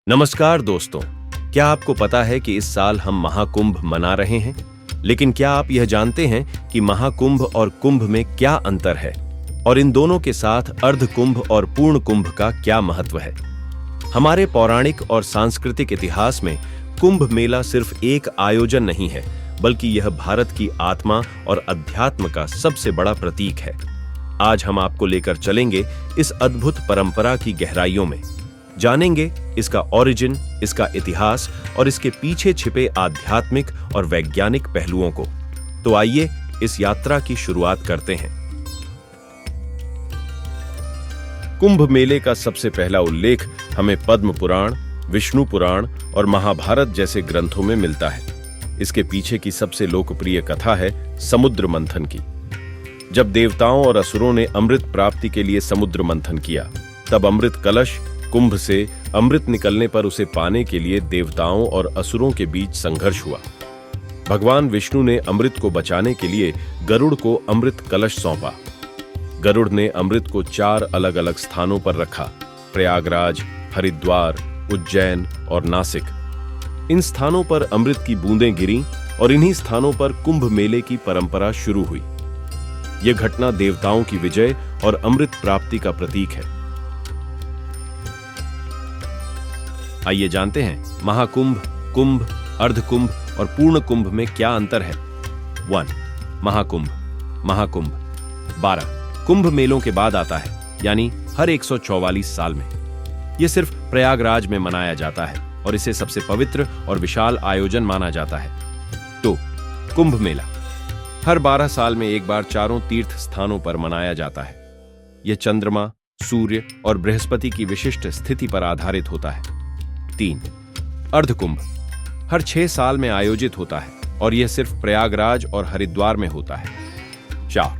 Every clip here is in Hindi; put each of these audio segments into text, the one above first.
नमस्कार दोस्तों। क्या आपको पता है कि इस साल हम महाकुंभ मना रहे हैं? लेकिन क्या आप यह जानते हैं कि महाकुंभ और कुंभ में क्या अंतर है और इन दोनों के साथ अर्धकुंभ और पूर्ण कुंभ का क्या महत्व है? हमारे पौराणिक और सांस्कृतिक इतिहास में कुंभ मेला सिर्फ एक आयोजन नहीं है, बल्कि यह भारत की आत्मा और अध्यात्म का सबसे बड़ा प्रतीक है। आज हम आपको लेकर चलेंगे इस अद्भुत परंपरा की गहराइयों में, जानेंगे इसका ओरिजिन, इसका इतिहास और इसके पीछे छिपे आध्यात्मिक और वैज्ञानिक पहलुओं को। तो आइए इस यात्रा की शुरुआत करते हैं। कुंभ मेले का सबसे पहला उल्लेख हमें पद्म पुराण, विष्णु पुराण और महाभारत जैसे ग्रंथों में मिलता है। इसके पीछे की सबसे लोकप्रिय कथा है समुद्र मंथन की। जब देवताओं और असुरों ने अमृत प्राप्ति के लिए समुद्र मंथन किया, तब अमृत कलश कुंभ से अमृत निकलने पर उसे पाने के लिए देवताओं और असुरों के बीच संघर्ष हुआ। भगवान विष्णु ने अमृत को बचाने के लिए गरुड़ को अमृत कलश सौंपा। गरुड़ ने अमृत को 4 अलग-अलग स्थानों पर रखा: प्रयागराज, हरिद्वार, उज्जैन और नासिक। इन स्थानों पर अमृत की बूंदें गिरीं और इन्हीं स्थानों पर कुंभ मेले की परंपरा शुरू हुई। यह घटना देवताओं की विजय और अमृत प्राप्ति का प्रतीक है। आइए जानते हैं महाकुंभ, कुंभ, अर्धकुंभ और पूर्ण कुंभ में क्या अंतर है। 1. महाकुंभ। महाकुंभ 12 कुंभ मेलों के बाद आता है, यानी हर 144 साल में। यह सिर्फ प्रयागराज में मनाया जाता है और इसे सबसे पवित्र और विशाल आयोजन माना जाता है। 2. कुंभ मेला हर 12 साल में एक बार चारों तीर्थ स्थानों पर मनाया जाता है। यह चंद्रमा, सूर्य और बृहस्पति की विशिष्ट स्थिति पर आधारित होता है। 3. अर्धकुंभ हर 6 साल में आयोजित होता है और यह सिर्फ प्रयागराज और हरिद्वार में होता है। 4.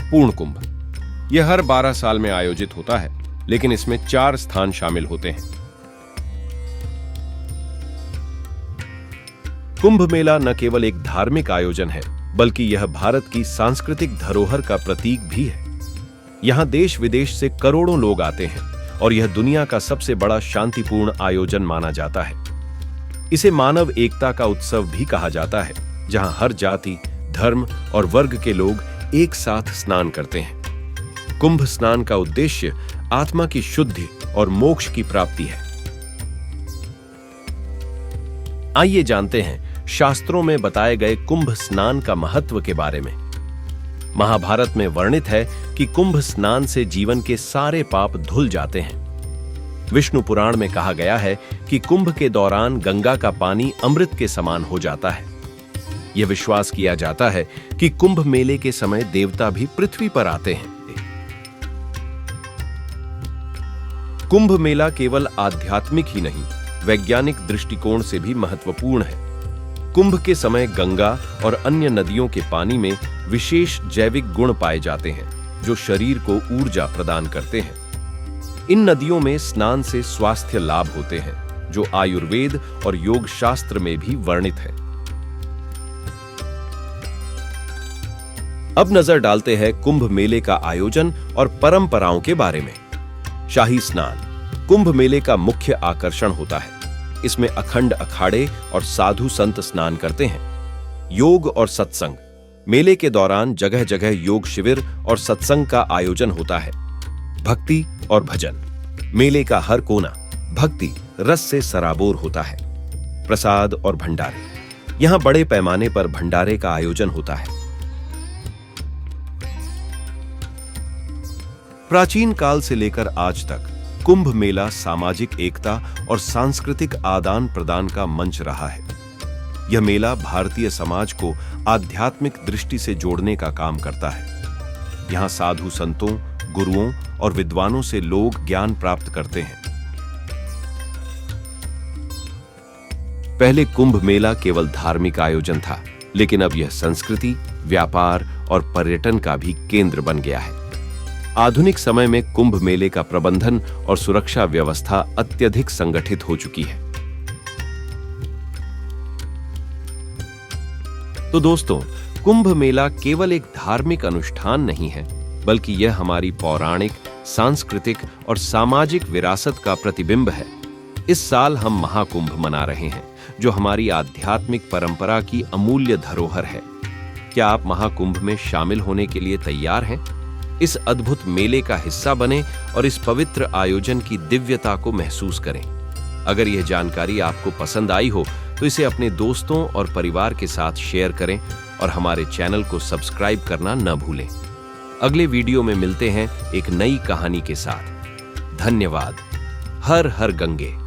पूर्ण कुंभ यह हर 12 साल में आयोजित होता है, लेकिन इसमें 4 स्थान शामिल होते हैं। कुंभ मेला न केवल एक धार्मिक आयोजन है, बल्कि यह भारत की सांस्कृतिक धरोहर का प्रतीक भी है। यहां देश विदेश से करोड़ों लोग आते हैं और यह दुनिया का सबसे बड़ा शांतिपूर्ण आयोजन माना जाता है। इसे मानव एकता का उत्सव भी कहा जाता है, जहां हर जाति, धर्म और वर्ग के लोग एक साथ स्नान करते हैं। कुंभ स्नान का उद्देश्य आत्मा की शुद्धि और मोक्ष की प्राप्ति है। आइए जानते हैं शास्त्रों में बताए गए कुंभ स्नान का महत्व के बारे में। महाभारत में वर्णित है कि कुंभ स्नान से जीवन के सारे पाप धुल जाते हैं। विष्णु पुराण में कहा गया है कि कुंभ के दौरान गंगा का पानी अमृत के समान हो जाता है। यह विश्वास किया जाता है कि कुंभ मेले के समय देवता भी पृथ्वी पर आते हैं। कुंभ मेला केवल आध्यात्मिक ही नहीं, वैज्ञानिक दृष्टिकोण से भी महत्वपूर्ण है। कुंभ के समय गंगा और अन्य नदियों के पानी में विशेष जैविक गुण पाए जाते हैं, जो शरीर को ऊर्जा प्रदान करते हैं। इन नदियों में स्नान से स्वास्थ्य लाभ होते हैं, जो आयुर्वेद और योग शास्त्र में भी वर्णित है। अब नजर डालते हैं कुंभ मेले का आयोजन और परंपराओं के बारे में। शाही स्नान कुंभ मेले का मुख्य आकर्षण होता है। इसमें अखंड अखाड़े और साधु संत स्नान करते हैं। योग और सत्संग मेले के दौरान जगह जगह योग शिविर और सत्संग का आयोजन होता है। भक्ति और भजन मेले का हर कोना भक्ति रस से सराबोर होता है। प्रसाद और भंडारे यहां बड़े पैमाने पर भंडारे का आयोजन होता है। प्राचीन काल से लेकर आज तक कुंभ मेला सामाजिक एकता और सांस्कृतिक आदान प्रदान का मंच रहा है। यह मेला भारतीय समाज को आध्यात्मिक दृष्टि से जोड़ने का काम करता है। यहां साधु संतों, गुरुओं और विद्वानों से लोग ज्ञान प्राप्त करते हैं। पहले कुंभ मेला केवल धार्मिक आयोजन था, लेकिन अब यह संस्कृति, व्यापार और पर्यटन का भी केंद्र बन गया है। आधुनिक समय में कुंभ मेले का प्रबंधन और सुरक्षा व्यवस्था अत्यधिक संगठित हो चुकी है। तो दोस्तों, कुंभ मेला केवल एक धार्मिक अनुष्ठान नहीं है, बल्कि यह हमारी पौराणिक, सांस्कृतिक और सामाजिक विरासत का प्रतिबिंब है। इस साल हम महाकुंभ मना रहे हैं, जो हमारी आध्यात्मिक परंपरा की अमूल्य धरोहर है। क्या आप महाकुंभ में शामिल होने के लिए तैयार हैं? इस अद्भुत मेले का हिस्सा बने और इस पवित्र आयोजन की दिव्यता को महसूस करें। अगर यह जानकारी आपको पसंद आई हो तो इसे अपने दोस्तों और परिवार के साथ शेयर करें और हमारे चैनल को सब्सक्राइब करना न भूलें। अगले वीडियो में मिलते हैं एक नई कहानी के साथ। धन्यवाद। हर हर गंगे।